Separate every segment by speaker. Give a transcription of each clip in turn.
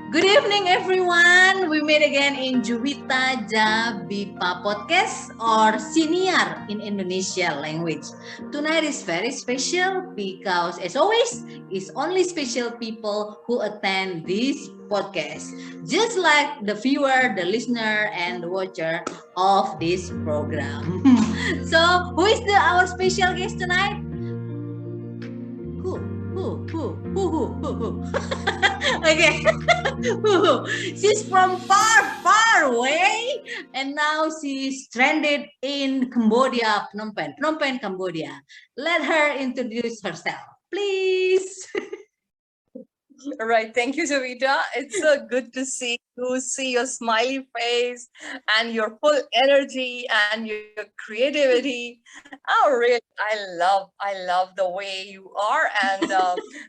Speaker 1: Good evening, everyone. We meet again in Juwita Jabipa podcast or Senior in Indonesia language. Tonight is very special because, as always, it's only special people who attend this podcast, just like the viewer, the listener, and the watcher of this program. So, who is our special guest tonight? Who? Okay. She's from far away, and now she's stranded in Cambodia, Phnom Penh, Cambodia. Let her introduce herself, please.
Speaker 2: All right, thank you, Javita. It's so good to see your smiley face and your full energy and your creativity. Oh, really, I love the way you are and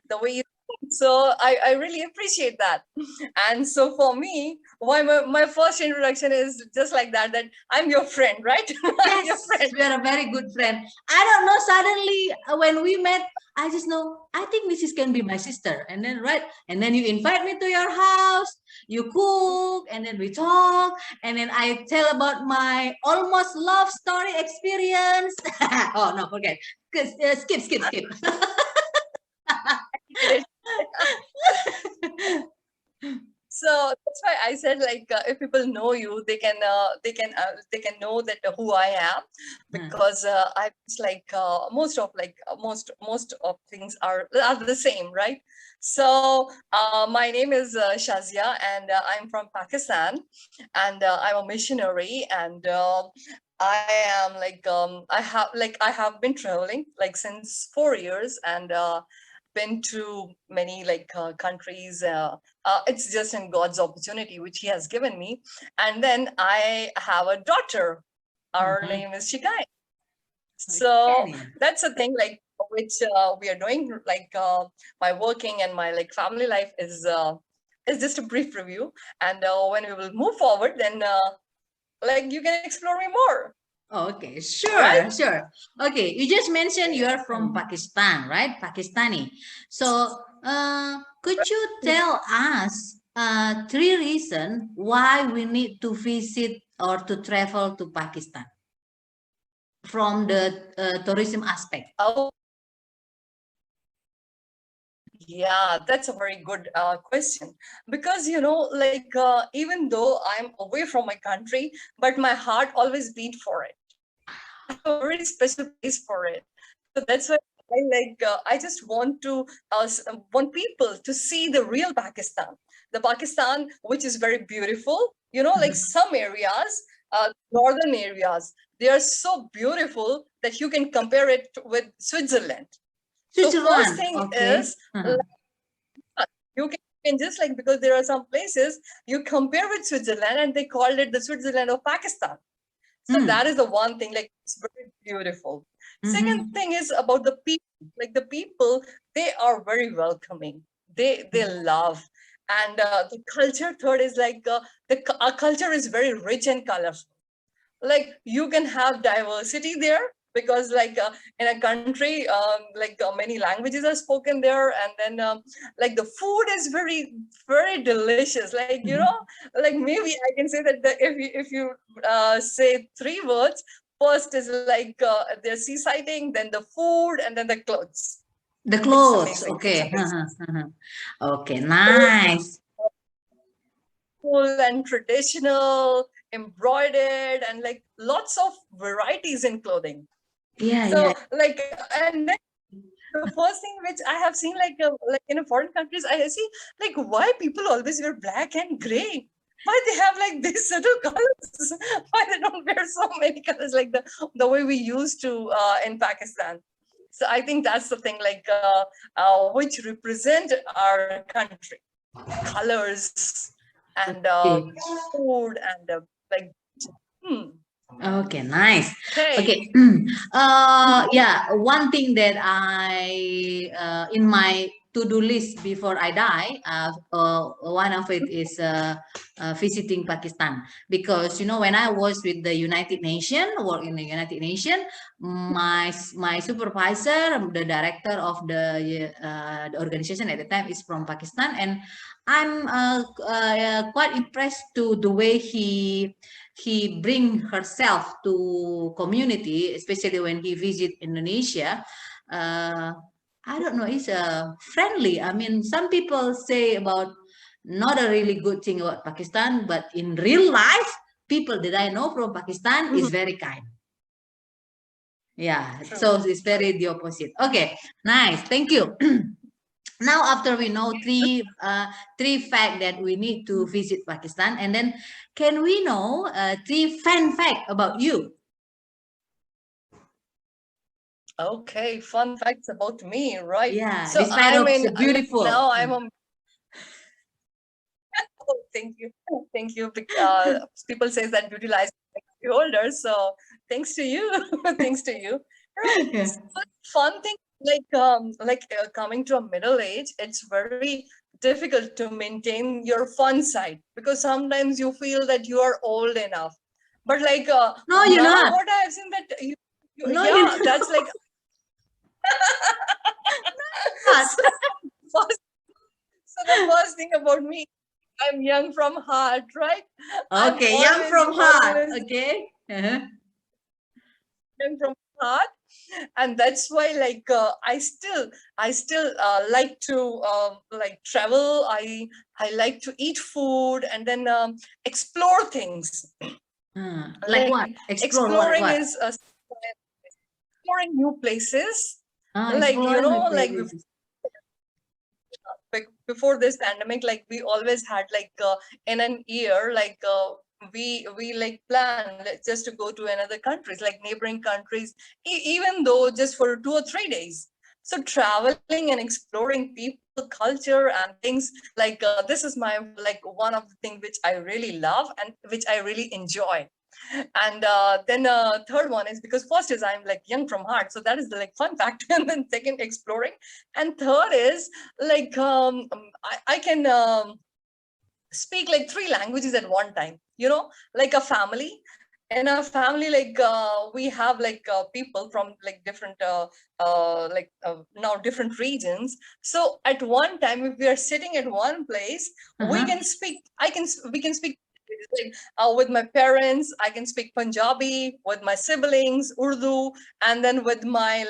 Speaker 2: the way you. So I really appreciate that. And so for me, why my first introduction is just like that. That I'm your friend, right? I'm your
Speaker 1: Yes,
Speaker 2: friend.
Speaker 1: we are a very good friend. I don't know. Suddenly, when we met, I just know. I think Mrs. can be my sister, and then you invite me to your house. You cook, and then we talk, and then I tell about my almost love story experience. Oh no, forget. Skip.
Speaker 2: So that's why I said, like, if people know you, they can know that who I am, because I was like most of things are the same, right? So my name is Shazia, and I'm from Pakistan, and I'm a missionary, and I am I have been traveling like since 4 years, and been to many countries. It's just in God's opportunity which He has given me. And then I have a daughter. Our name is Shikai. So that's a thing like which we are doing. My working and my family life is just a brief review. And when we will move forward, then you can explore me more.
Speaker 1: Okay, sure,
Speaker 2: Right?
Speaker 1: sure. Okay, you just mentioned you are from Pakistan, right? Pakistani. So, could you tell us three reasons why we need to visit or to travel to Pakistan from the tourism aspect?
Speaker 2: Oh, yeah, that's a very good question. Because, even though I'm away from my country, but my heart always beat for it. I have a very special place for it. So that's why I just want people to see the real Pakistan, the Pakistan which is very beautiful. Like some areas, northern areas, they are so beautiful that you can compare it with Switzerland. So first
Speaker 1: Switzerland,
Speaker 2: thing
Speaker 1: okay.
Speaker 2: is, you can just because there are some places you compare with Switzerland and they called it the Switzerland of Pakistan. So that is the one thing, like it's very beautiful. Second thing is about the people. Like the people, they are very welcoming. They love, and the culture. Third is our culture is very rich and colorful. Like you can have diversity there, because in a country many languages are spoken there, and then the food is very delicious. Maybe I can say that if you say three words, first is their sea sighting, then the food, and then the clothes.
Speaker 1: The
Speaker 2: It's
Speaker 1: clothes,
Speaker 2: amazing. It's
Speaker 1: okay.
Speaker 2: amazing.
Speaker 1: Okay, nice.
Speaker 2: Full and traditional, embroidered, and lots of varieties in clothing.
Speaker 1: Yeah.
Speaker 2: So and then the first thing which I have seen in a foreign countries, I see why people always wear black and gray. Why they have these subtle colors? Why they don't wear so many colors like the way we used to in Pakistan? So I think that's the thing which represent our country, colors and
Speaker 1: Okay.
Speaker 2: food and like. Hmm.
Speaker 1: Okay, nice.
Speaker 2: Okay.
Speaker 1: Okay. Yeah, one thing that I in my to-do list before I die. One of it is visiting Pakistan, because when I was with the United Nations, work in the United Nations, my supervisor, the director of the organization at the time, is from Pakistan, and I'm quite impressed to the way he bring herself to community, especially when he visit Indonesia. I don't know, it's friendly. I mean, some people say about not a really good thing about Pakistan, but in real life, people that I know from Pakistan is very kind. Yeah,
Speaker 2: True.
Speaker 1: so it's very the opposite. Okay, nice, thank you. Now, after we know three facts that we need to visit Pakistan, and then can we know three fun facts about you?
Speaker 2: Okay, fun facts about me, right?
Speaker 1: Yeah,
Speaker 2: So
Speaker 1: this kind of beautiful.
Speaker 2: now I'm a oh, thank you. Thank you. People say that beauty lies in the older. So thanks to you. Thanks to you. Right.
Speaker 1: Yeah.
Speaker 2: So fun thing, coming to a middle age, it's very difficult to maintain your fun side, because sometimes you feel that you are old enough. But
Speaker 1: No, you're
Speaker 2: now
Speaker 1: not.
Speaker 2: what I have seen that
Speaker 1: No, you're
Speaker 2: yeah, that's like
Speaker 1: not.
Speaker 2: first, so the first thing about me, I'm young from heart, right?
Speaker 1: Okay, young from heart. Okay.
Speaker 2: Young from heart, and that's why I still like to travel. I like to eat food and then explore things.
Speaker 1: Like what? Explore what?
Speaker 2: Exploring is exploring new places.
Speaker 1: Exploring new places.
Speaker 2: Before this pandemic, we always had in an year we plan just to go to another countries, like neighboring countries, even though just for 2 or 3 days. So traveling and exploring people, culture, and things this is my one of the things which I really love and which I really enjoy. And then third one is because first is I'm young from heart, so that is the fun fact. And then second, exploring, and third is I can speak 3 languages at one time, like a family. In a family, we have people from different now different regions. So at one time, if we are sitting at one place, we can speak we can speak with my parents. I can speak Punjabi, with my siblings Urdu, and then with my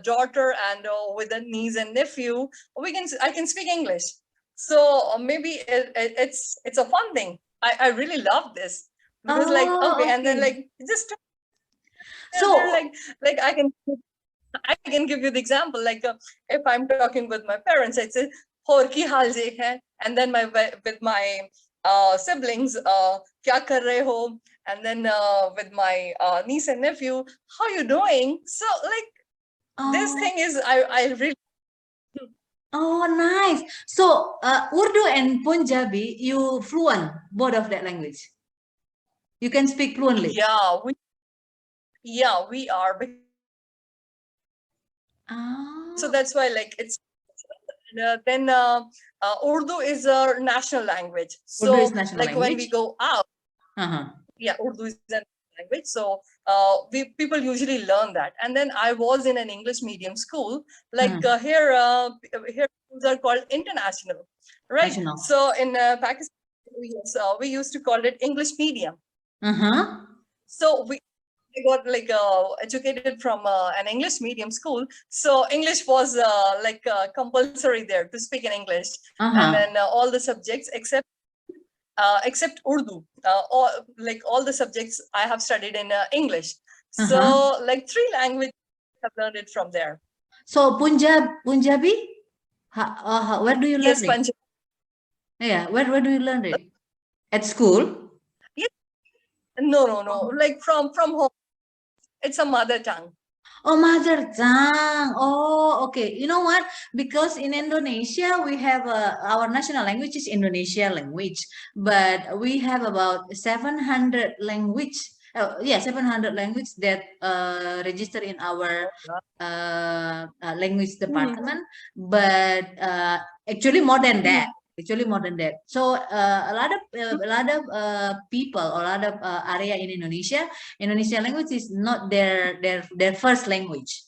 Speaker 2: daughter and with a niece and nephew, I can speak English. So maybe it's a fun thing. I really love this, because okay, and then just
Speaker 1: so
Speaker 2: I can give you the example. If I'm talking with my parents, I say "Hor ki hal je hai," and then with my siblings, "Kya kar rahe ho?" And then with my niece and nephew, "How you doing?" So this thing is I really.
Speaker 1: Oh, nice. So Urdu and Punjabi, you fluent both of that language. You can speak fluently.
Speaker 2: Yeah, we are. So that's why it's then Urdu is our national language. So
Speaker 1: Urdu is national language.
Speaker 2: When we go out, yeah, Urdu is a language. So people usually learn that. And then I was in an English medium school. Here schools are called international, right?
Speaker 1: National.
Speaker 2: So in Pakistan, we used to call it English medium. So I got educated from an English medium school, so English was compulsory there to speak in English, and then all the subjects except Urdu, all the subjects I have studied in English. So 3 languages I have learned it from there.
Speaker 1: So Punjabi, where do you learn it?
Speaker 2: Punjabi.
Speaker 1: Yeah, where do you learn it? At school?
Speaker 2: No, from home. It's a mother tongue.
Speaker 1: Oh, mother tongue. Oh, okay. You know what? Because in Indonesia, we have our national language is Indonesia language, but we have about 700 language Yeah, 700 language that register in our language department, but actually more than that. Actually more than that. So a lot of people, a lot of area in Indonesia, Indonesian language is not their first language.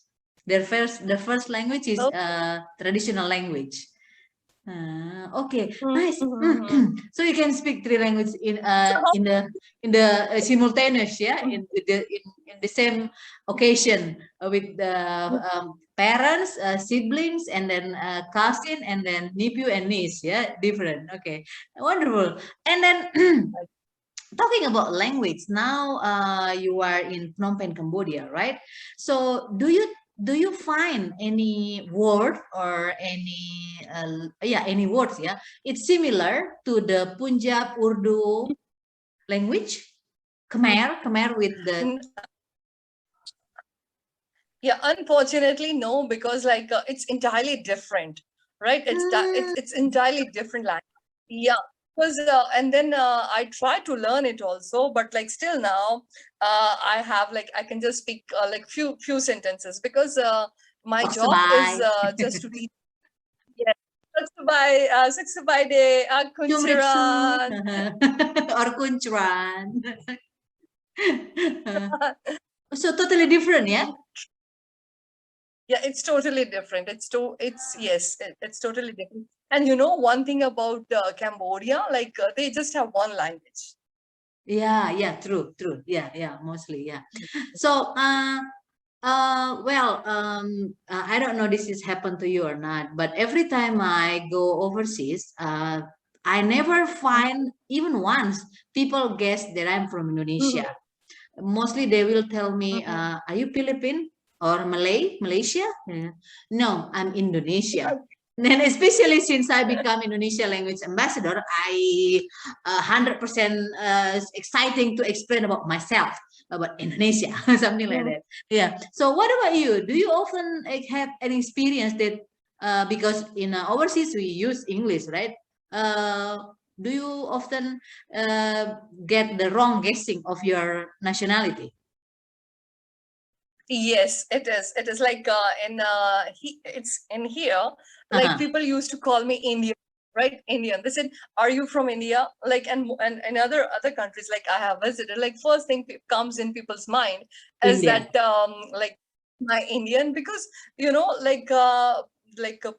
Speaker 1: Their first language is traditional language. Okay, nice. So you can speak three languages in the simultaneous, yeah, in the same occasion with the parents, siblings, and then cousin, and then nephew and niece, yeah, different. Okay, wonderful. And then talking about language, now you are in Phnom Penh, Cambodia, right? So do you find any word or any words, yeah, it's similar to the Punjab Urdu language, Khmer with the
Speaker 2: Yeah, unfortunately, no, because like it's entirely different, right? It's entirely different language. Yeah, because and then I try to learn it also, but like still now, I have like I can just speak like few sentences because my job is
Speaker 1: Oxabay,
Speaker 2: just to teach. Yeah, Saksabay de
Speaker 1: Chumritsu,
Speaker 2: Kunchiran.
Speaker 1: or Kunchran. So totally different, yeah.
Speaker 2: Yeah, it's totally different. It's yes, it's totally different. And you know one thing about Cambodia, like they just have one language.
Speaker 1: Yeah, true. Yeah, mostly, yeah. So, I don't know this has happened to you or not, but every time I go overseas, I never find even once people guess that I'm from
Speaker 2: Mhm,
Speaker 1: Indonesia. Mostly they will tell me,
Speaker 2: mhm.
Speaker 1: are you Philippine or Malaysia? Yeah. No, I'm Indonesia. Then especially since I become Indonesia language ambassador, I 100% exciting to explain about myself, about Indonesia, something like
Speaker 2: Mhm.
Speaker 1: that. Yeah. So what about you? Do you often have an experience that because in overseas we use English, right? Do you often get the wrong guessing of your nationality?
Speaker 2: Yes, it is. It is like it's in here. Like
Speaker 1: Uh-huh.
Speaker 2: people used to call me Indian, right? Indian. They said, "Are you from India?" Like and other countries like I have visited. Like first thing comes in people's mind is
Speaker 1: India.
Speaker 2: that like my Indian because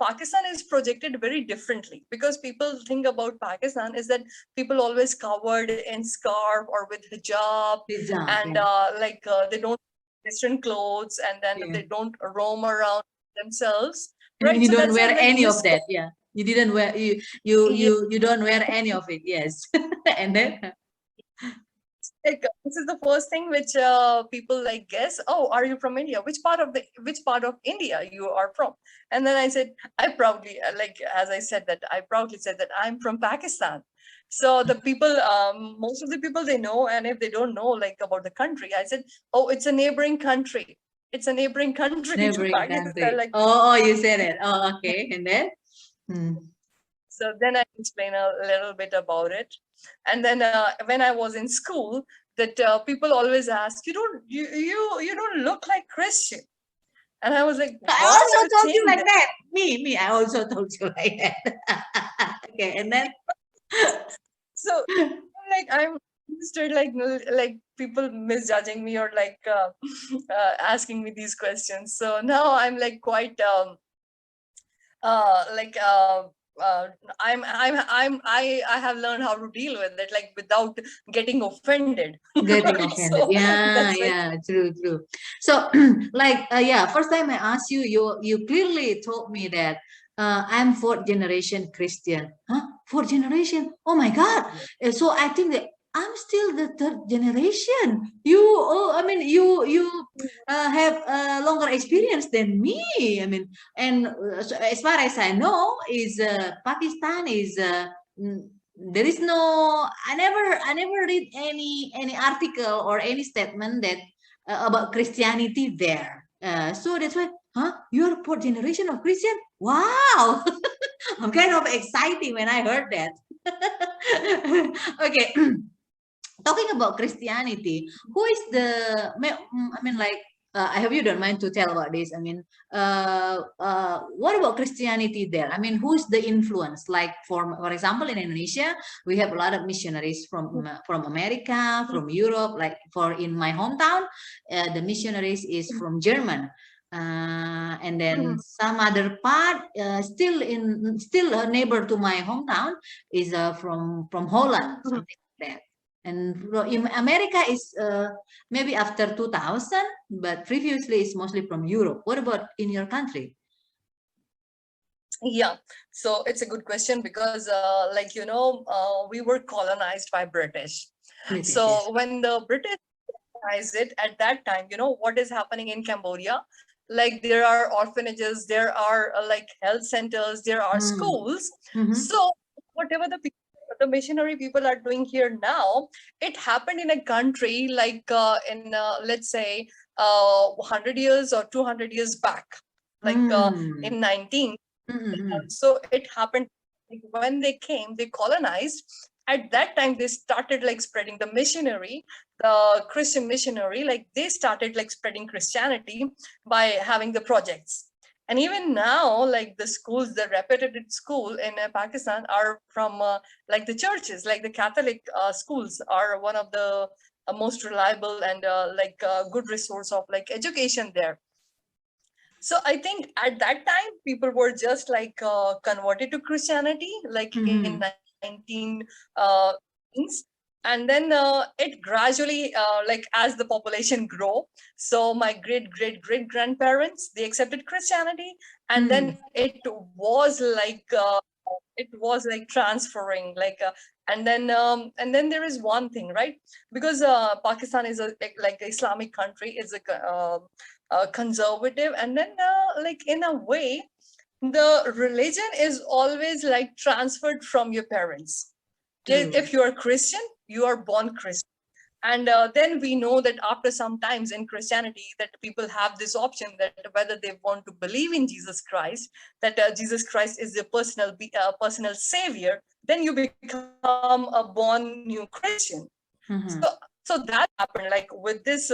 Speaker 2: Pakistan is projected very differently because people think about Pakistan is that people always covered in scarf or with hijab
Speaker 1: Hijab,
Speaker 2: and
Speaker 1: yeah.
Speaker 2: they don't Western clothes and then
Speaker 1: Yeah.
Speaker 2: they don't roam around themselves,
Speaker 1: And
Speaker 2: right?
Speaker 1: you
Speaker 2: So
Speaker 1: don't
Speaker 2: that's a
Speaker 1: wear
Speaker 2: very
Speaker 1: any of
Speaker 2: misconception.
Speaker 1: that, yeah. You didn't wear you don't wear any of it, yes. And then
Speaker 2: Like this is the first thing which people like guess. Oh, are you from India? Which part of India you are from? And then I said, I proudly like as I said that I proudly said that I'm from Pakistan. So the people, most of the people they know, and if they don't know like about the country, I said, oh, it's a neighboring country. It's a neighboring country to
Speaker 1: neighboring
Speaker 2: Pakistan.
Speaker 1: country.
Speaker 2: Like
Speaker 1: Oh, you said it. Oh, okay. And then hmm.
Speaker 2: so then I explain a little bit about it. And then when I was in school, that people always ask, you don't look like Christian. And I was like,
Speaker 1: I
Speaker 2: why
Speaker 1: also
Speaker 2: you
Speaker 1: told you
Speaker 2: think
Speaker 1: like
Speaker 2: that?
Speaker 1: that. Me, I also told you like that. Okay, and then
Speaker 2: So like I'm started like people misjudging me or like asking me these questions. So now I'm like quite uh, like uh, uh, I have learned how to deal with it like without getting offended,
Speaker 1: getting
Speaker 2: right?
Speaker 1: offended.
Speaker 2: So
Speaker 1: Yeah,
Speaker 2: that's very
Speaker 1: yeah, true. So, like, yeah, first time I asked you, you clearly told me that I'm fourth generation Christian. Huh? Fourth generation? Oh my God! So I think that I'm still the third generation. I mean, you have a longer experience than me. I mean, and so as far as I know, is Pakistan is. There is no I never read any article or any statement that about Christianity there, so that's why, you are fourth generation of Christian, wow. I'm kind of exciting when I heard that. Okay. talking about Christianity, who is the, I mean, like, I hope you don't mind to tell about this. I mean, what about Christianity there? I mean, who's the influence? Like, for example, in Indonesia, we have a lot of missionaries from America, from Europe. Like, for in my hometown, the missionaries is from German. And then some other part, still a neighbor to my hometown is from Holland, something like that. And in America is maybe after 2000, but previously it's mostly from Europe. What about in your country?
Speaker 2: Yeah, so it's a good question because, like, we were colonized by British.
Speaker 1: British,
Speaker 2: So
Speaker 1: yes.
Speaker 2: when the British colonized it at that time, what is happening in Cambodia? Like, there are orphanages, there are like health centers, there are schools. So whatever the missionary people are doing here now, it happened in a country like in let's say 100 years or 200 years back, like in 19. So it happened like, when they came, they colonized. At that time, they started like spreading the Christian missionary, like they started like spreading Christianity by having the projects. And even now, like the schools, the reputed school in Pakistan are from like the churches, like the Catholic schools are one of the most reliable and like good resource of like education there. So I think at that time people were just like converted to Christianity, like in 19 teens. And then it gradually, like as the population grow, so my great grandparents, they accepted Christianity, and then it was like transferring, like and then there is one thing, right? Because Pakistan is a like Islamic country, is a conservative, and then like in a way the religion is always like transferred from your parents. If you are Christian, you are born Christian. And then we know that after some times in Christianity, that people have this option that whether they want to believe in Jesus Christ, that Jesus Christ is their personal savior, then you become a born new Christian. So that happened like with this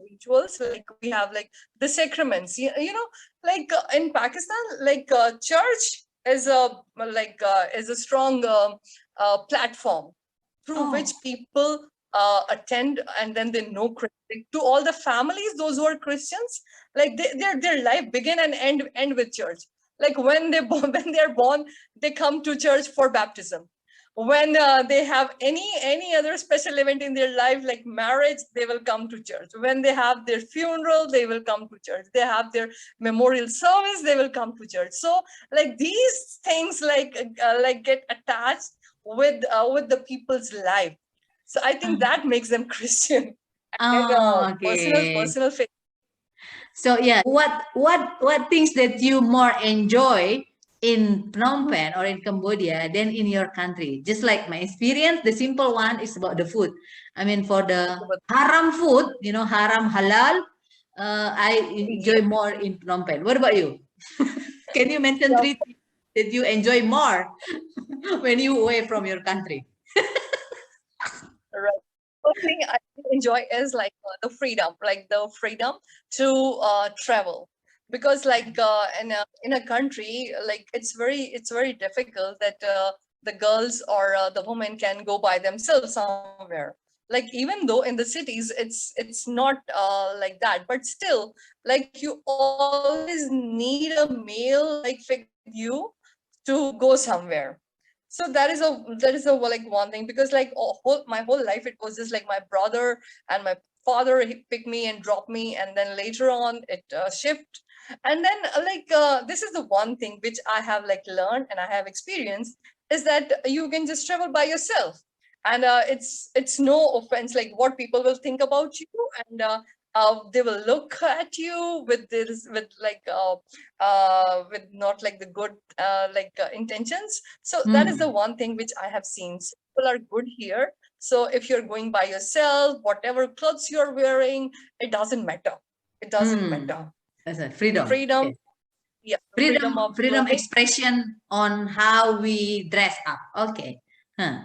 Speaker 2: rituals, like we have like the sacraments. Like in Pakistan, like church is a strong platform through which people attend, and then they know Christian. To all the families, those who are Christians, like their life begin and end with church. Like when they when they are born, they come to church for baptism. When they have any other special event in their life, like marriage, they will come to church. When they have their funeral, they will come to church. They have their memorial service, they will come to church. So like these things like get attached with the people's life. So I think that makes them Christian. And
Speaker 1: Okay.
Speaker 2: personal faith.
Speaker 1: So yeah, what things that you more enjoy in Phnom Penh or in Cambodia than in your country? Just like my experience, the simple one is about the food. I mean, for the haram food, haram halal, I enjoy more in Phnom Penh. What about you? Can you mention three things that you enjoy more when you away from your country?
Speaker 2: Right. First thing I enjoy is like the freedom to travel, because like in a country, like it's very difficult that the girls or the women can go by themselves somewhere. Like even though in the cities it's not like that, but still, like you always need a male like figure with you to go somewhere. So that is a like one thing, because like my whole life it was just like my brother and my father, he picked me and dropped me, and then later on it shift. And then this is the one thing which I have like learned and I have experienced, is that you can just travel by yourself. And it's no offense, like what people will think about you, and they will look at you with this with not like the good intentions. So that is the one thing which I have seen. So people are good here. So if you're going by yourself, whatever clothes you're wearing, it doesn't matter. It doesn't matter.
Speaker 1: That's a freedom.
Speaker 2: Freedom,
Speaker 1: Okay.
Speaker 2: yeah,
Speaker 1: Freedom,
Speaker 2: of
Speaker 1: freedom
Speaker 2: clothing.
Speaker 1: expression on how we dress up. Okay. Huh.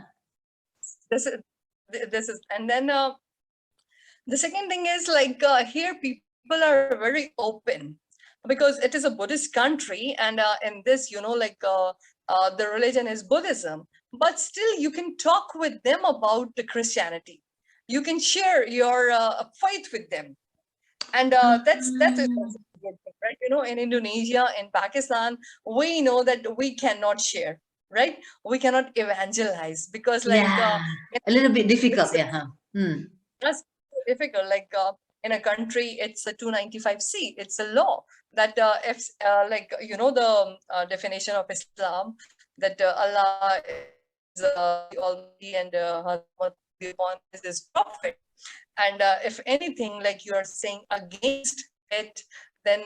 Speaker 2: This is this is, and then the second thing is like here people are very open because it is a Buddhist country, and in this, the religion is Buddhism, but still you can talk with them about the Christianity. You can share your faith with them, and that's a good thing, right? In Indonesia, in Pakistan, we know that we cannot share, right? We cannot evangelize because, like,
Speaker 1: Yeah, a little bit difficult.
Speaker 2: it's
Speaker 1: Yeah. Huh?
Speaker 2: that's difficult. Like in a country, it's a 295C. It's a law that if like the definition of Islam, that Allah is the Almighty, and Muhammad is his prophet. And if anything, like you are saying against it, then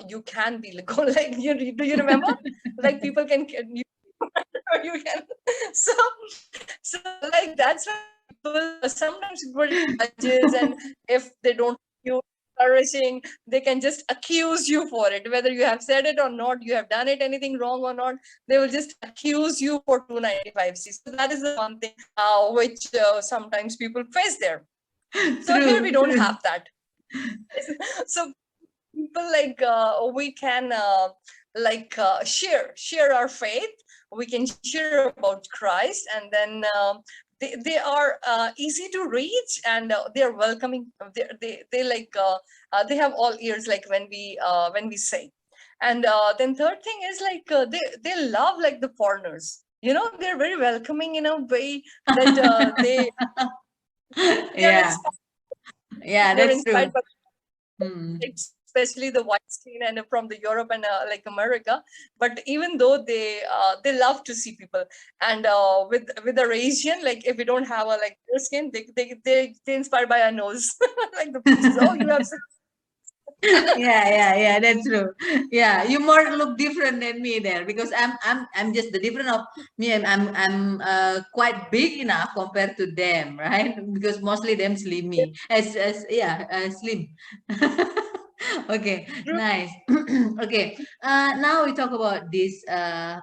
Speaker 2: you can be like, like do you remember? Like people you, you can so so like that's why people sometimes people judges, and if they don't you flourishing, they can just accuse you for it, whether you have said it or not, you have done it anything wrong or not. They will just accuse you for 295C. So that is the one thing which sometimes people face there. So here we
Speaker 1: True,
Speaker 2: don't
Speaker 1: true.
Speaker 2: have that. So people like we can share our faith. We can share about Christ, and then they are easy to reach, and they are welcoming. They like they have all ears, like when we say. And then third thing is like they love like the foreigners. They're very welcoming in a way that they are
Speaker 1: Yeah,
Speaker 2: inspired.
Speaker 1: yeah,
Speaker 2: They're
Speaker 1: that's
Speaker 2: inspired
Speaker 1: true.
Speaker 2: by,
Speaker 1: Hmm.
Speaker 2: especially the white skin and from the Europe and like America. But even though they love to see people, and with the Asian, like if we don't have a like clear skin, they inspired by our nose, like the pictures. Oh, you have
Speaker 1: Yeah, that's true. Yeah, you more look different than me there because I'm just the different of me. I'm quite big enough compared to them, right? Because mostly them slimmy, as yeah, slim. Okay, nice. Okay, now we talk about this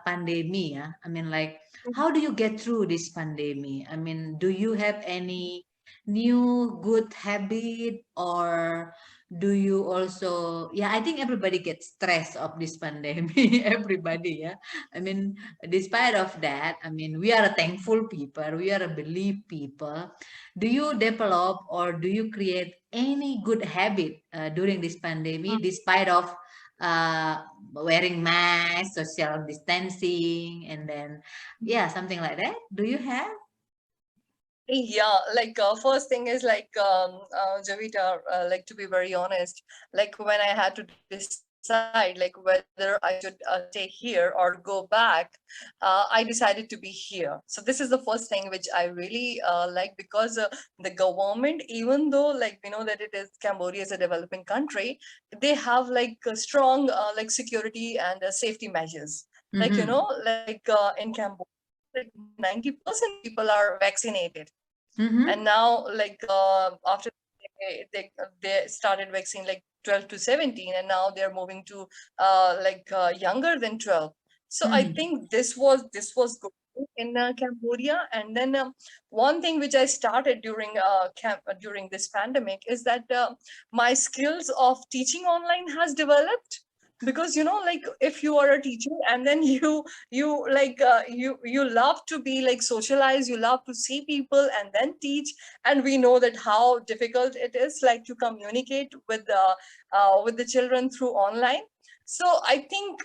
Speaker 1: pandemic. Yeah? I mean, like, how do you get through this pandemic? I mean, do you have any new good habit, or do you also, yeah, I think everybody gets stressed of this pandemic. Everybody, yeah. I mean, despite of that, I mean, we are a thankful people, we are a believe people. Do you develop or do you create any good habit during this pandemic, despite of uh, wearing mask, social distancing, and then yeah, something like that? Do you have?
Speaker 2: Yeah, like first thing is like Javita, like to be very honest, like when I had to decide like whether I should stay here or go back, I decided to be here. So this is the first thing which I really like, because the government, even though like we know that it is Cambodia is a developing country, they have like a strong like security and safety measures. Like
Speaker 1: Mm-hmm.
Speaker 2: like in Cambodia, like 90% of people are vaccinated, and
Speaker 1: Mm-hmm.
Speaker 2: now like after they started vaccine like 12 to 17, and now they're moving to younger than 12. So I
Speaker 1: Mm-hmm.
Speaker 2: think this was good in Cambodia. And then one thing which I started during this pandemic is that my skills of teaching online has developed, because like if you are a teacher and then you love to be like socialize, you love to see people and then teach, and we know that how difficult it is like to communicate with the children through online. So I think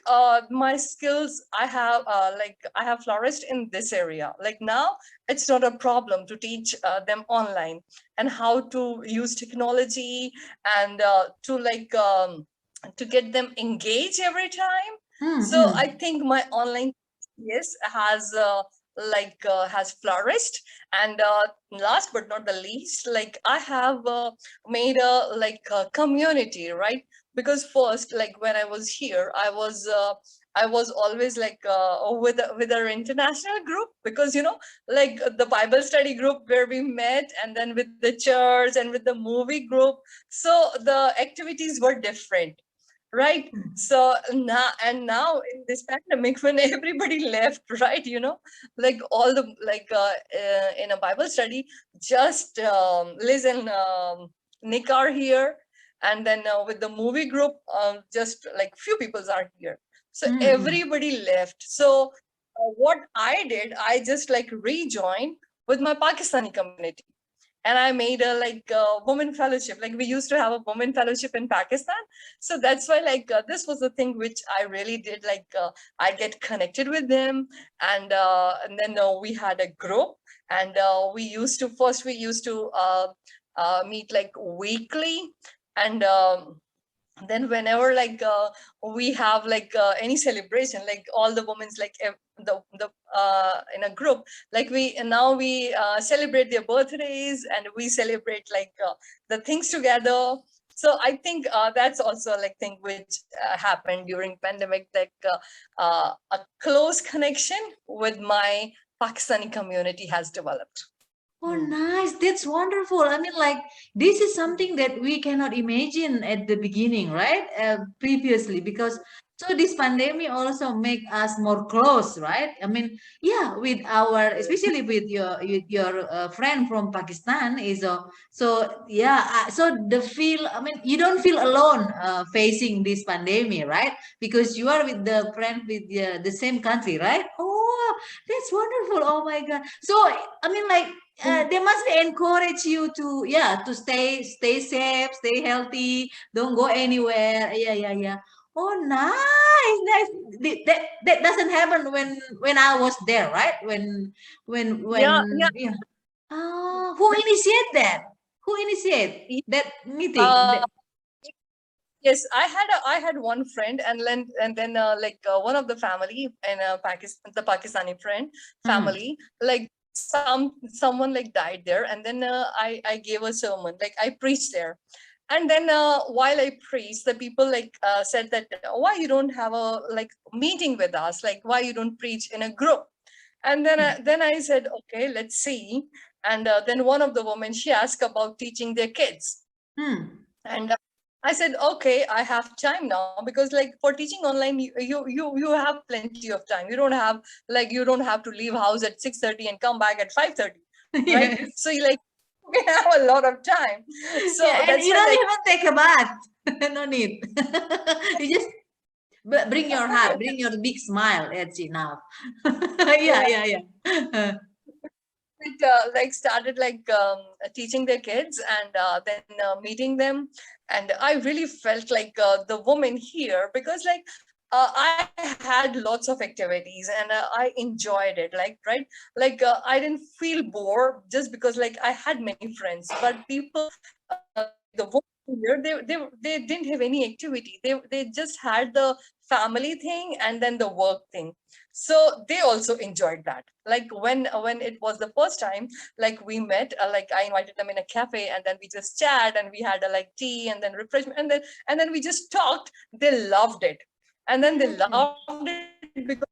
Speaker 2: my skills I have flourished in this area. Like now it's not a problem to teach them online, and how to use technology, and to get them engaged every time. So I
Speaker 1: Mm-hmm.
Speaker 2: think my online, yes, has flourished. And last but not the least, like I have made a community, right? Because first, like when I was here, I was always like with our international group, because like the Bible study group where we met, and then with the church and with the movie group. So the activities were different. right? So now in this pandemic, when everybody left, right, like all the in a Bible study, just Liz and Nick are here, and then with the movie group, just like few people are here. So everybody left. So what I did, I just like rejoined with my Pakistani community, and I made a women fellowship. Like we used to have a women fellowship in Pakistan, so that's why this was the thing which I really did. I get connected with them, and then we had a group, and we used to meet like weekly, and then whenever we have any celebration, like all the women's the in a group, like we celebrate their birthdays, and we celebrate the things together. So I think that's also like thing which happened during pandemic, a close connection with my Pakistani community has developed.
Speaker 1: Oh, nice. That's wonderful. I mean, like, this is something that we cannot imagine at the beginning, right? Previously, because so this pandemic also make us more close, right? I mean, yeah, with our, especially with your friend from Pakistan is so yeah. So the feel, I mean, you don't feel alone facing this pandemic, right? Because you are with the friend with the same country, right? Oh, that's wonderful. Oh my God. So I mean, like they must encourage you to to stay safe, stay healthy, don't go anywhere. Yeah. Oh, nice. That doesn't happen when I was there, right?
Speaker 2: Yeah, yeah.
Speaker 1: Yeah. Oh, who initiate that? Who initiate that meeting?
Speaker 2: Uh, Yes, I had one friend, and then one of the family in Pakistan, the Pakistani friend family, like someone like died there, and then I gave a sermon, like I preached there, and then while I preached, the people said that why you don't have a meeting with us, like why you don't preach in a group, and then I said okay, let's see, and then one of the women, she asked about teaching their kids, and I said, okay, I have time now, because like for teaching online, you have plenty of time. You don't have to leave house at 6:30 and come back at 5:30, right?
Speaker 1: Yes.
Speaker 2: So you have a lot of time. So
Speaker 1: Yeah, and
Speaker 2: that's
Speaker 1: you
Speaker 2: why
Speaker 1: don't even take a bath. No need. You just bring your heart, bring your big smile. That's enough.
Speaker 2: yeah,
Speaker 1: Yeah.
Speaker 2: it started teaching their kids, and then meeting them, and I really felt like the woman here, because I had lots of activities, and I enjoyed it, I didn't feel bored, just because I had many friends, but people, the women here, they didn't have any activity, they just had the family thing and then the work thing. So they also enjoyed that, when it was the first time, we met, I invited them in a cafe, and then we just chat, and we had a tea and then refreshment, and then we just talked. They loved it, and then they loved it because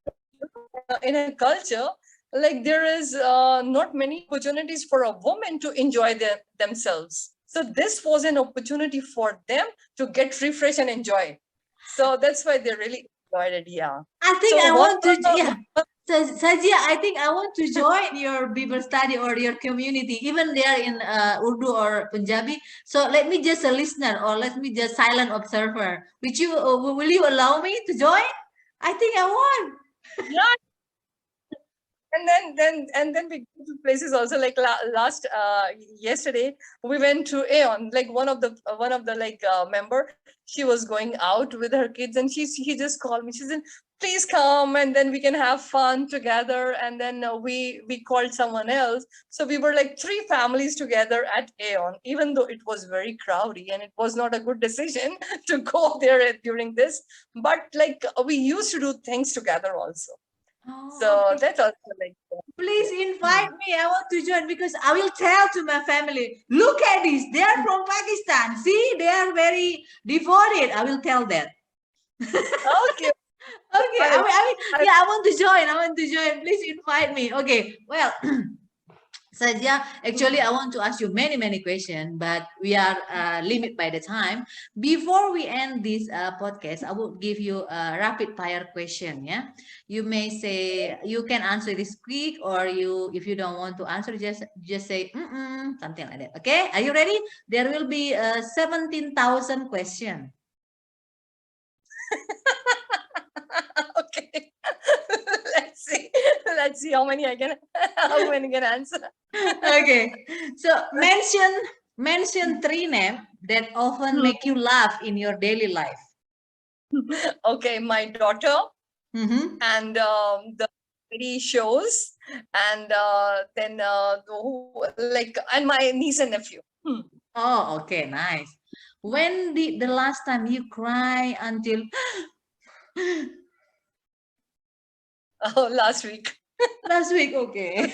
Speaker 2: in a culture, there is not many opportunities for a woman to enjoy themselves. So this was an opportunity for them to get refresh and enjoy. So that's why they really enjoyed it. Yeah.
Speaker 1: I think
Speaker 2: So
Speaker 1: I
Speaker 2: one
Speaker 1: want to, yeah. So, Sajia, I think I want to join your Bible study or your community, even there in Urdu or Punjabi. So let me just a listener or let me just silent observer. Will you allow me to join? I think I want.
Speaker 2: yeah, and then we go to places also, last yesterday we went to Aeon, one of the member, she was going out with her kids, and he just called me, she said, please come, and then we can have fun together, and then we called someone else, so we were like three families together at Aeon, even though it was very crowded and it was not a good decision to go there during this, but we used to do things together also.
Speaker 1: Oh,
Speaker 2: So
Speaker 1: okay.
Speaker 2: that's also
Speaker 1: Please
Speaker 2: hmm.
Speaker 1: invite me. I want to join because I will tell to my family, look at this. They are from Pakistan. See, they are very devoted. I will tell that.
Speaker 2: Okay.
Speaker 1: Okay,
Speaker 2: I,
Speaker 1: yeah, I want to join. I want to join. Please invite me. Okay, well, Shazia, actually, I want to ask you many questions, but we are limited by the time. Before we end this podcast, I will give you a rapid fire question. Yeah, you may say you can answer this quick, or if you don't want to answer, just say something like that. Okay, are you ready? There will be 17,000 questions.
Speaker 2: Okay. let's see let's see how many can answer.
Speaker 1: Okay, so mention three names that often make you laugh in your daily life.
Speaker 2: Okay, my daughter, and the TV shows, and then and my niece and nephew.
Speaker 1: Oh, okay, nice. When did the last time you cry until
Speaker 2: Oh, last week.
Speaker 1: last week? Okay.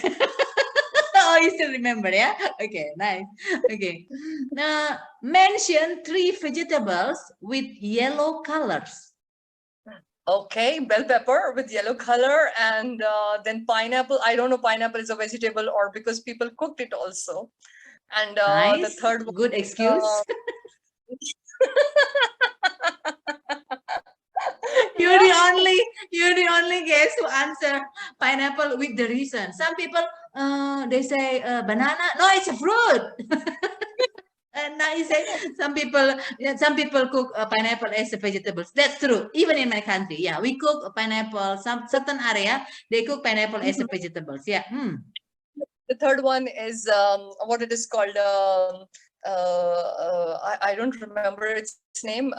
Speaker 1: Oh, you still remember, yeah? Okay, nice. Okay. Now, mention three vegetables with yellow colors.
Speaker 2: Okay, bell pepper with yellow color, and then pineapple. I don't know pineapple is a vegetable or because people cooked it also. And the
Speaker 1: Nice.
Speaker 2: third one,
Speaker 1: Good excuse. You're the
Speaker 2: yeah.
Speaker 1: only guest who answer pineapple with the reason. Some people they say banana. No, it's a fruit. And now you say some people cook pineapple as a vegetables. That's true. Even in my country, yeah, we cook pineapple. Some certain area they cook pineapple as a vegetables. Yeah.
Speaker 2: The third one is what it is called. I don't remember its name.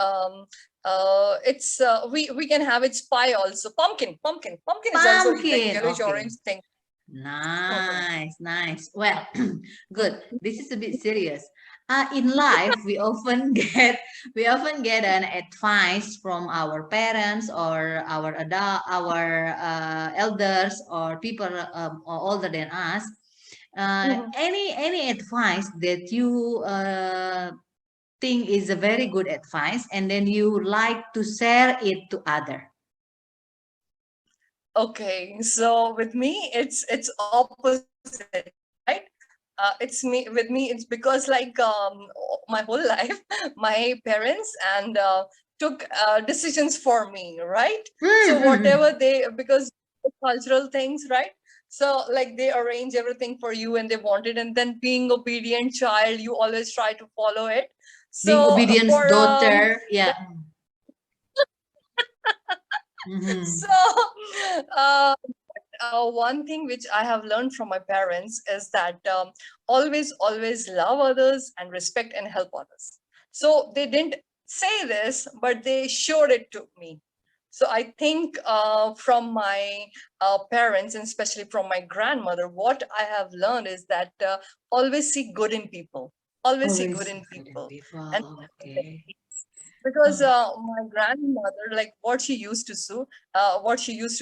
Speaker 2: It's we can have its pie also. Pumpkin is also like
Speaker 1: Pumpkin.
Speaker 2: yellowish
Speaker 1: Okay.
Speaker 2: orange thing.
Speaker 1: Nice. Well, good. This is a bit serious. In life, we often get an advice from our parents or our elders or people older than us. Any advice that you think is a very good advice, and then you like to share it to other.
Speaker 2: Okay, so with me, it's opposite, right? With me, it's because like my whole life, my parents and took decisions for me, right? So whatever because cultural things, right? So like they arrange everything for you and they want it, and then being obedient child, you always try to follow it.
Speaker 1: Being
Speaker 2: So
Speaker 1: obedience
Speaker 2: for
Speaker 1: daughter, yeah.
Speaker 2: so uh, one thing which I have learned from my parents is that always love others and respect and help others. So they didn't say this, but they showed it to me. So I think from my parents, and especially from my grandmother, what I have learned is that always see good in people. Always see good
Speaker 1: Always
Speaker 2: in
Speaker 1: good in
Speaker 2: people. And
Speaker 1: people. Okay.
Speaker 2: because my grandmother, like what she used to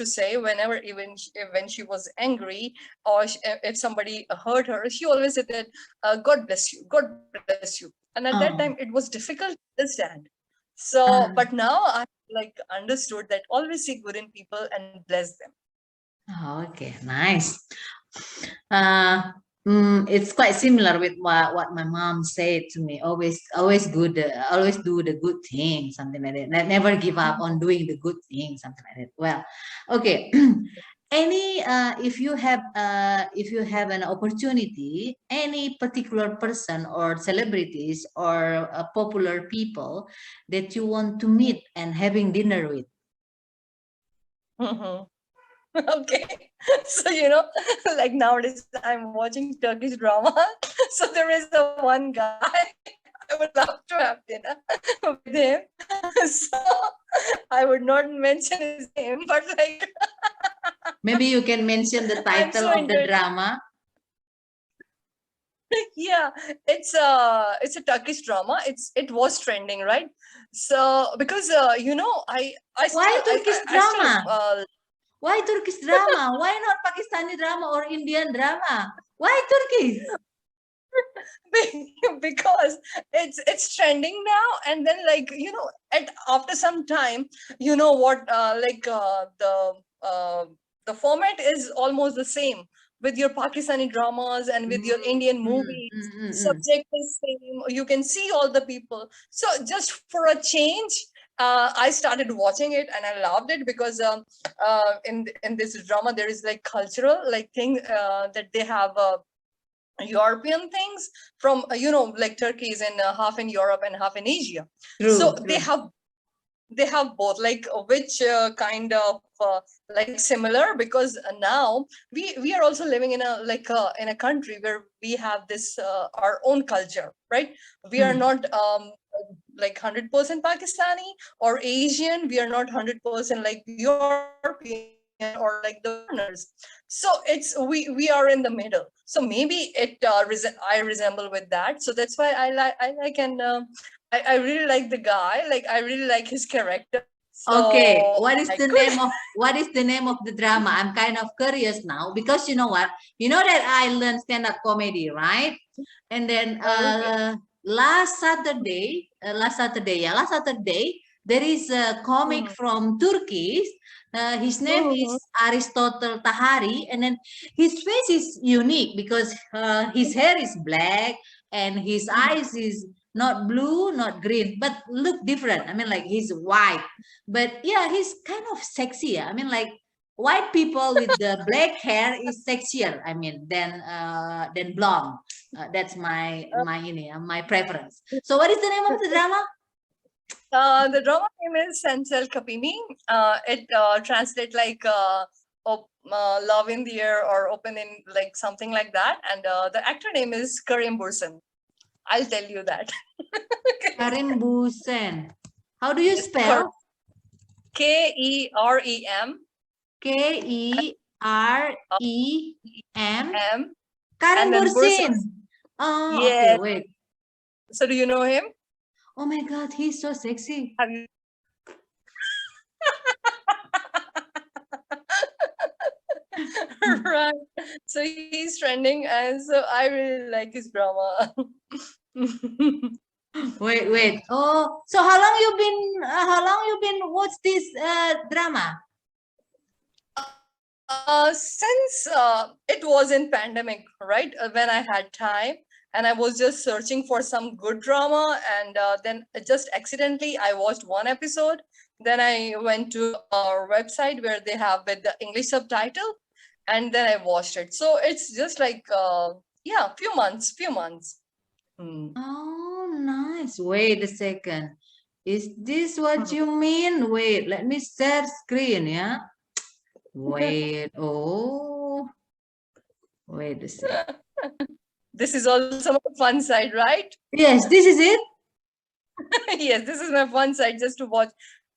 Speaker 2: say whenever when she was angry, or if somebody hurt her, she always said that god bless you, god bless you. And at that time
Speaker 1: Oh,
Speaker 2: it was difficult to understand. So but now I like understood that always see good in people and bless them.
Speaker 1: okay, nice. Uh, it's quite similar with what my mom said to me. Always good, always do the good thing, something like that. Never give up on doing the good thing, something like that. Well, okay. Any, if you have an opportunity, any particular person or celebrities or popular people that you want to meet and having dinner with.
Speaker 2: Mhm. Okay. So, like nowadays I'm watching Turkish drama. So there is a one guy I would love to have dinner with him. So I would not mention his name, but like
Speaker 1: Maybe you can mention the
Speaker 2: I'm
Speaker 1: title
Speaker 2: so
Speaker 1: of the
Speaker 2: into it.
Speaker 1: drama.
Speaker 2: Yeah, it's a Turkish drama. It was trending, right? So because
Speaker 1: Why Turkish
Speaker 2: I still
Speaker 1: drama? Why Turkish drama? Why not Pakistani drama or Indian drama? Why Turkish?
Speaker 2: because it's trending now, and then like after some time, you know what the the format is almost the same with your Pakistani dramas and with your Indian movies. Subject is same. You can see all the people. So just for a change, I started watching it and I loved it because in this drama there is like cultural like thing that they have European things from like Turkey is in half in Europe and half in Asia. So they have both like which kind of like similar because now we are also living in a like in a country where we have this our own culture, right? We are not like 100% Pakistani or Asian. We are not 100% like European or like the foreigners. So it's we are in the middle. So maybe it I resemble with that. So that's why I like and I really like the guy. Like I really like his character. So
Speaker 1: Okay, what is
Speaker 2: I
Speaker 1: the
Speaker 2: could.
Speaker 1: name of the drama? I'm kind of curious now because you know what? You know that I learned stand-up comedy, right? And then
Speaker 2: Okay.
Speaker 1: last Saturday, there is a comic
Speaker 2: Mhm.
Speaker 1: from Turkey. His name is
Speaker 2: Mhm.
Speaker 1: Aristotle Tahari, and then his face is unique because his hair is black and his
Speaker 2: Mhm.
Speaker 1: eyes is not blue, not green, but look different. I mean, like he's white, but yeah, he's kind of sexy. I mean, like white people with the black hair is sexier. I mean, than blonde. That's my preference. So, what is the name of the drama?
Speaker 2: The drama name is Sensel Kapimi. It translates like love in the air or open in like something like that. And the actor name is Karim Bursan. I'll tell you that.
Speaker 1: Karim Busen. How do you
Speaker 2: Yes,
Speaker 1: spell?
Speaker 2: Kerem
Speaker 1: Kerem.
Speaker 2: M
Speaker 1: Karim
Speaker 2: and then Bursan.
Speaker 1: Bursin. Oh, okay.
Speaker 2: Yeah.
Speaker 1: Wait.
Speaker 2: So do you know him?
Speaker 1: Oh my God, he's so sexy.
Speaker 2: Have you? Right. So he's trending, and so I really like his drama.
Speaker 1: Wait. Oh, so how long you been? How long you been watch this drama?
Speaker 2: Since it was in pandemic, right? When I had time and I was just searching for some good drama, and then just accidentally I watched one episode. Then I went to our website where they have with the English subtitle, and then I watched it. So it's just like yeah, few months. Hmm.
Speaker 1: Oh, nice. Wait a second. Is this what
Speaker 2: Mhm.
Speaker 1: you mean? Wait, let me share screen, yeah? Wait. Oh, wait a sec.
Speaker 2: This is also my fun side, right?
Speaker 1: Yes, this is it.
Speaker 2: Yes, this is my fun side just to watch.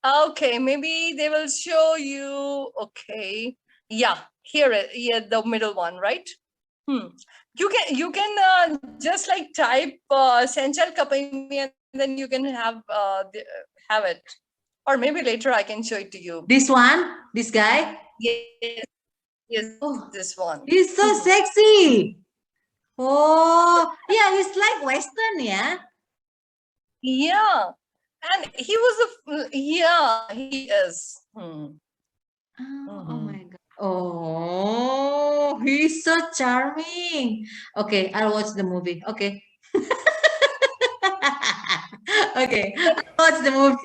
Speaker 2: Okay, maybe they will show you. Okay, yeah, here it, yeah, the middle one, right? Hmm. You can just like type Senchal Kapimi and then you can have it, or maybe later I can show it to you.
Speaker 1: This one, this guy.
Speaker 2: Yes, yes, this
Speaker 1: Oh,
Speaker 2: one.
Speaker 1: he's so sexy. Oh, yeah, he's like Western, yeah?
Speaker 2: Yeah, and he was yeah, he is.
Speaker 1: Oh my God. Oh, he's so charming. Okay, I'll watch the movie. Okay. Okay, I'll watch the movie.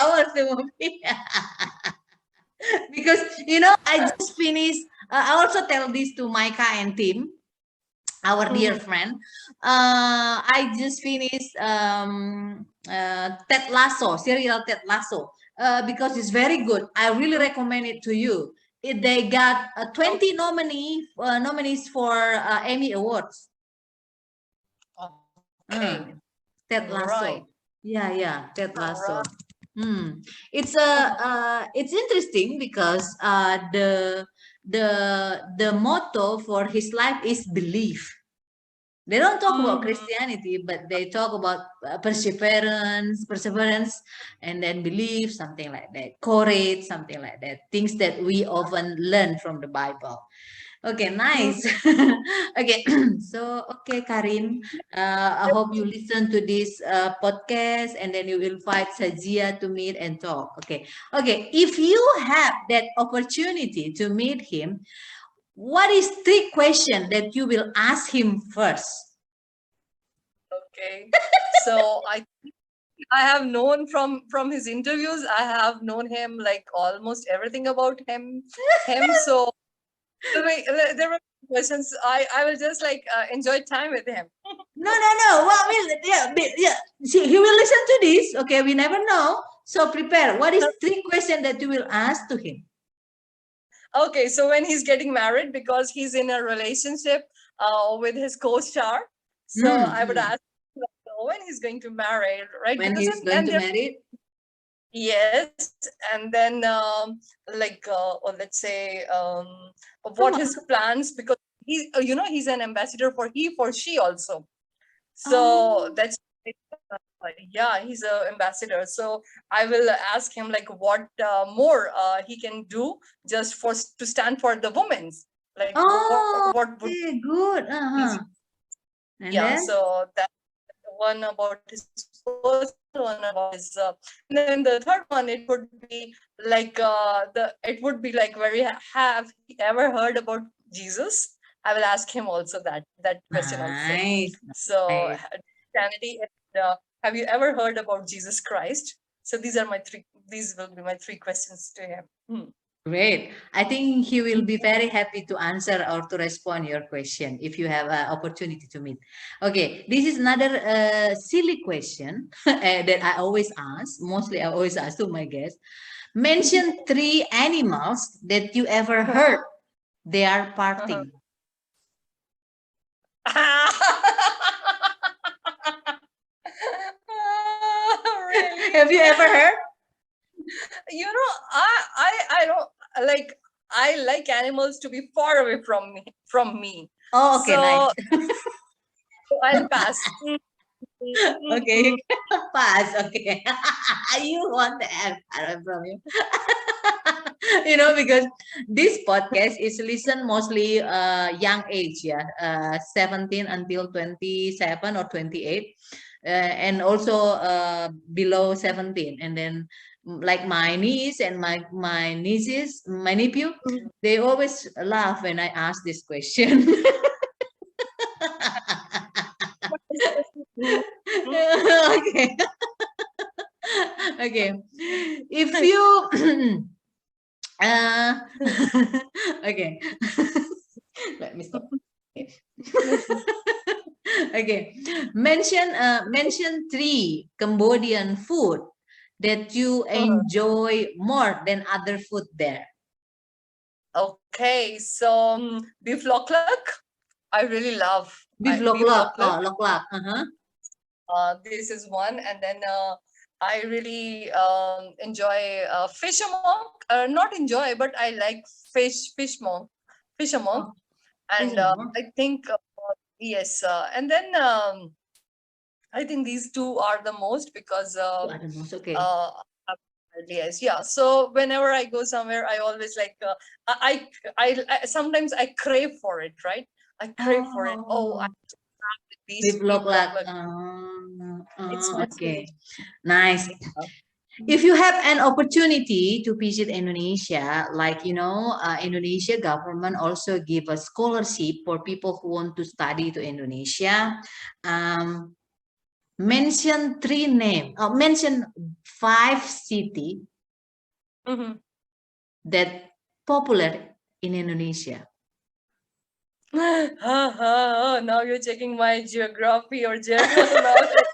Speaker 1: I'll watch the movie. Because, I just finished. I also tell this to Micah and Tim, our dear
Speaker 2: Mhm.
Speaker 1: friend. I just finished Ted Lasso, serial Ted Lasso, because it's very good. I really recommend it to you. They got 20 nominees for Emmy Awards.
Speaker 2: Okay,
Speaker 1: Ted
Speaker 2: right,
Speaker 1: Lasso. Yeah, Ted Lasso.
Speaker 2: right.
Speaker 1: It's interesting because the motto for his life is belief. They don't talk about Christianity, but they talk about perseverance, and then belief, something like that, courage, something like that. Things that we often learn from the Bible. Okay, nice. Okay, so okay, Karin, I hope you listen to this podcast, and then you invite Shazia to meet and talk. Okay, okay. If you have that opportunity to meet him, what is three questions that you will ask him first?
Speaker 2: Okay. So I have known from his interviews, I have known him like almost everything about him. So there were questions. I will just like enjoy time with him.
Speaker 1: No. Well, yeah. See, he will listen to this. Okay, we never know. So prepare. What is three questions that you will ask to him?
Speaker 2: Okay, so when he's getting married, because he's in a relationship with his co-star, so I would ask when he's going to marry, right?
Speaker 1: When
Speaker 2: Because
Speaker 1: he's going to marry?
Speaker 2: yes, and then or let's say what his plans, because he he's an ambassador for he for she also, so that's yeah, he's an ambassador. So I will ask him like what more he can do just for to stand for the women's, like what would
Speaker 1: okay, good. And
Speaker 2: yeah,
Speaker 1: then?
Speaker 2: so that one about his personal, one about his and then the third one, it would be like it would be like very have you ever heard about Jesus? I will ask him also that question also. So Christianity, have you ever heard about Jesus Christ? So these will be my three questions to him.
Speaker 1: Great. I think he will be very happy to answer or to respond your question if you have an opportunity to meet. Okay, this is another silly question that I always ask. Mostly I always ask to my guests. Mention three animals that you ever heard they are parting.
Speaker 2: Really?
Speaker 1: Have you ever heard?
Speaker 2: I don't like. I like animals to be far away from me.
Speaker 1: Oh, okay, nice.
Speaker 2: So I'll pass.
Speaker 1: Okay, pass. Okay, you want the answer from you. Because this podcast is listened mostly young age, yeah, 17 until 27 or 28, and also below 17. And then like my niece and my nieces, my nephew, they always laugh when I ask this question. Okay. Okay. If you okay. Let me stop. Okay. Mention three Cambodian food that you enjoy more than other food there.
Speaker 2: Okay, so beef lok lok, I really love.
Speaker 1: Beef lok lok. Oh, lok lok.
Speaker 2: This is one, and then I really enjoy fish among. Not enjoy, but I like fish among, and I think yes, and then I think these two are the most because
Speaker 1: Okay.
Speaker 2: yes, yeah. So whenever I go somewhere, I always like I sometimes I crave for it, right? I crave for it. Oh, I
Speaker 1: beef lok lok. Okay, nice. If you have an opportunity to visit Indonesia, like Indonesia government also give a scholarship for people who want to study to Indonesia. Mention three names. Mention 5 cities that popular in Indonesia.
Speaker 2: Now you're checking my geography or general knowledge.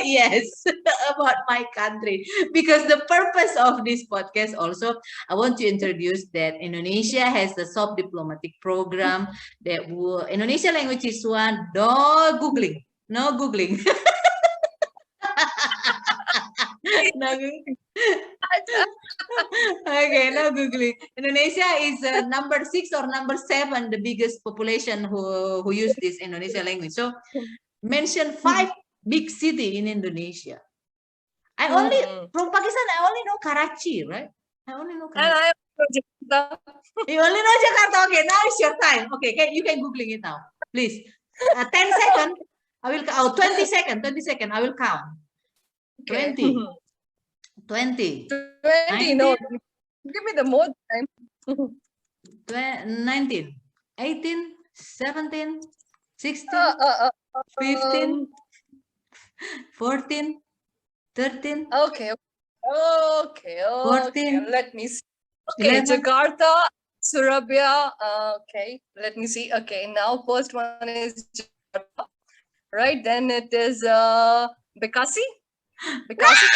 Speaker 1: Yes, about my country, because the purpose of this podcast also, I want to introduce that Indonesia has the soft diplomatic program that Indonesia language is one. No googling. No googling. No googling. Okay, now googling. Indonesia is number 6 or number 7, the biggest population who use this Indonesian language. So mention 5 big city in Indonesia. I only from Pakistan. I only know Karachi, right? I only know Karachi.
Speaker 2: And I know
Speaker 1: You only know Jakarta. Okay, now it's your time. Okay, you can googling it now, please. 10 seconds. I will. Oh, 20 seconds. 20 seconds. I will count.
Speaker 2: Okay.
Speaker 1: 20. 20.
Speaker 2: 20. No, give me the more time.
Speaker 1: 19. 18. 17. 16. 15. 14. 13.
Speaker 2: Okay. Okay.
Speaker 1: 14.
Speaker 2: Let me see. Okay,
Speaker 1: 11.
Speaker 2: Jakarta, Surabaya. Okay, let me see. Okay, now first one is Jakarta, right? Then it is Bekasi. Bekasi.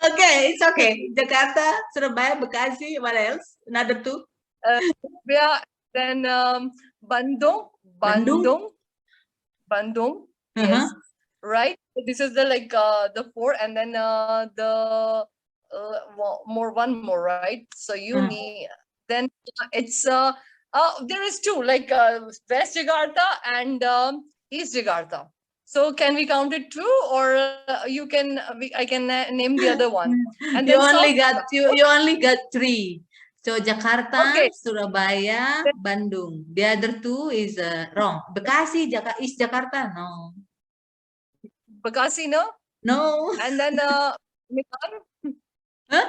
Speaker 1: Okay, it's okay. Jakarta, Surabaya, Bekasi. What else? Another 2.
Speaker 2: Surabaya. Then Bandung.
Speaker 1: Bandung.
Speaker 2: Bandung. Yes. Right. So this is the the 4, and then the one more, right? So you need, then it's there is 2, like West Jakarta and East Jakarta. So can we count it 2, or you can I can name the other one? And
Speaker 1: you
Speaker 2: then
Speaker 1: you only got 3. So Jakarta,
Speaker 2: okay.
Speaker 1: Surabaya, Bandung. The other 2 is wrong. Bekasi, East Jakarta, no.
Speaker 2: Bekasi, no.
Speaker 1: No.
Speaker 2: And then Medan.
Speaker 1: Huh?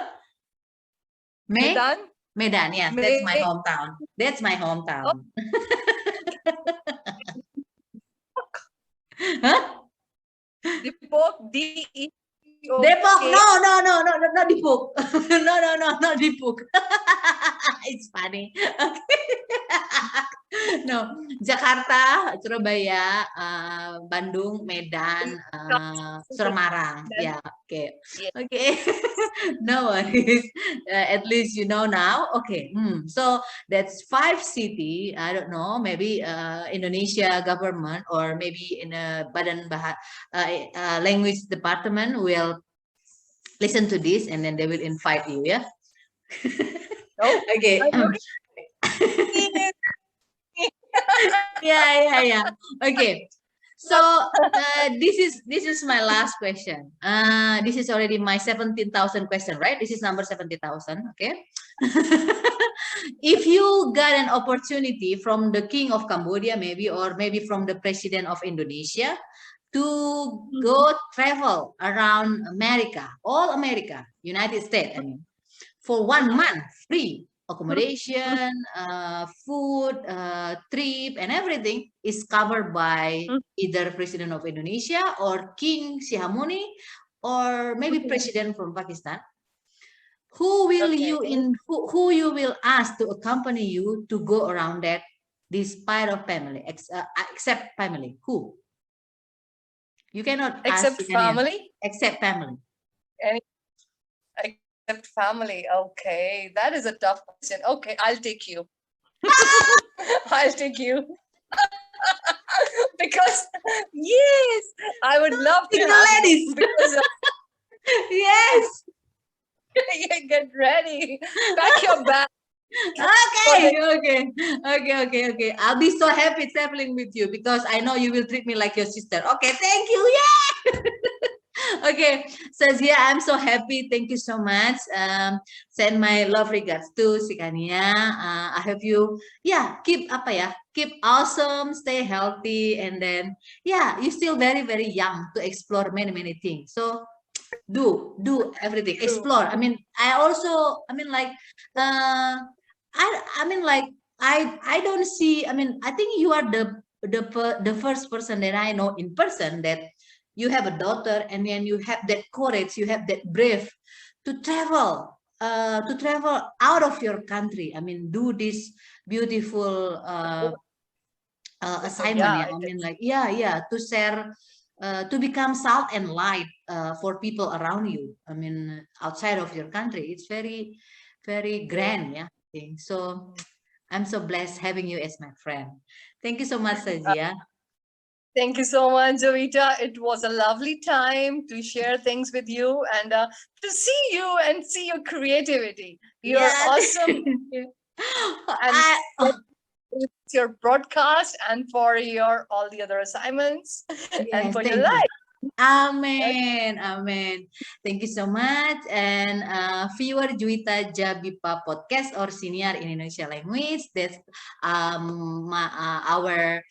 Speaker 2: Medan.
Speaker 1: Medan, yes, that's my hometown. That's my hometown. Huh?
Speaker 2: Depok, D-E-P-O-K.
Speaker 1: Depok, no, not Depok. No, not Depok. It's funny. No, Jakarta, Surabaya, Bandung, Medan, Semarang. Yeah, okay.
Speaker 2: Yeah.
Speaker 1: Okay. No worries. At least you know now. Okay. So that's 5 city. I don't know. Maybe Indonesia government or maybe in a Badan language department will listen to this and then they will invite you. Yeah. Okay. Yeah. Okay. So this is my last question. This is already my 17,000 question, right? This is number 70,000. Okay. If you got an opportunity from the king of Cambodia, maybe, or maybe from the president of Indonesia, to go travel around America, all America, United States, I mean, for 1 month, free accommodation, food, trip, and everything is covered by either President of Indonesia or King Sihamuni, or maybe President from Pakistan. Who will who you will ask to accompany you to go around that, despite of family, except family? Who? You cannot
Speaker 2: except family.
Speaker 1: Except family.
Speaker 2: Except family. Okay, that is a tough question. Okay, I'll take you. I'll take you. Because yes, I would love to have
Speaker 1: ladies.
Speaker 2: Because
Speaker 1: yes.
Speaker 2: Get ready. Pack your bag.
Speaker 1: Okay. I'll be so happy traveling with you because I know you will treat me like your sister. Okay, thank you. Yeah. Okay, Shazia, I'm so happy. Thank you so much. Send my love regards to Sikania. I hope you, keep awesome, stay healthy, and then you're still very, very young to explore many, many things. So do everything, explore. I mean, I don't see. I mean, I think you are the first person that I know in person that you have a daughter, and then you have that courage, you have that brave to travel out of your country. I mean, do this beautiful assignment. I mean, to share, to become salt and light for people around you. I mean, outside of your country, it's very, very grand. Yeah. So I'm so blessed having you as my friend. Thank you so much, Shazia.
Speaker 2: Thank you so much, Jovita. It was a lovely time to share things with you and to see you and see your creativity. You're
Speaker 1: Yeah,
Speaker 2: awesome.
Speaker 1: thank you.
Speaker 2: And
Speaker 1: Oh,
Speaker 2: with your broadcast and for your all the other assignments and
Speaker 1: yes,
Speaker 2: for your
Speaker 1: thank you.
Speaker 2: life.
Speaker 1: Amen, amen. Thank you so much. And viewer Juwita Jabipa podcast or senior in Indonesia language. That's our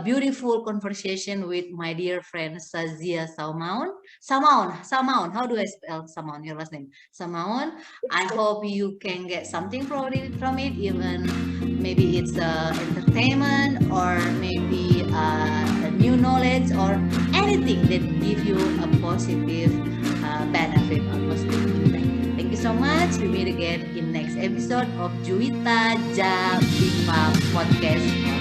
Speaker 1: beautiful conversation with my dear friend Shazia Shamaun. Shamaun. How do I spell Shamaun? Your last name, Shamaun. I hope you can get something from it, even maybe it's entertainment or maybe a new knowledge or anything that give you a positive benefit or positive impact. Thank you so much. We meet again in next episode of Juwita Jabipa podcast.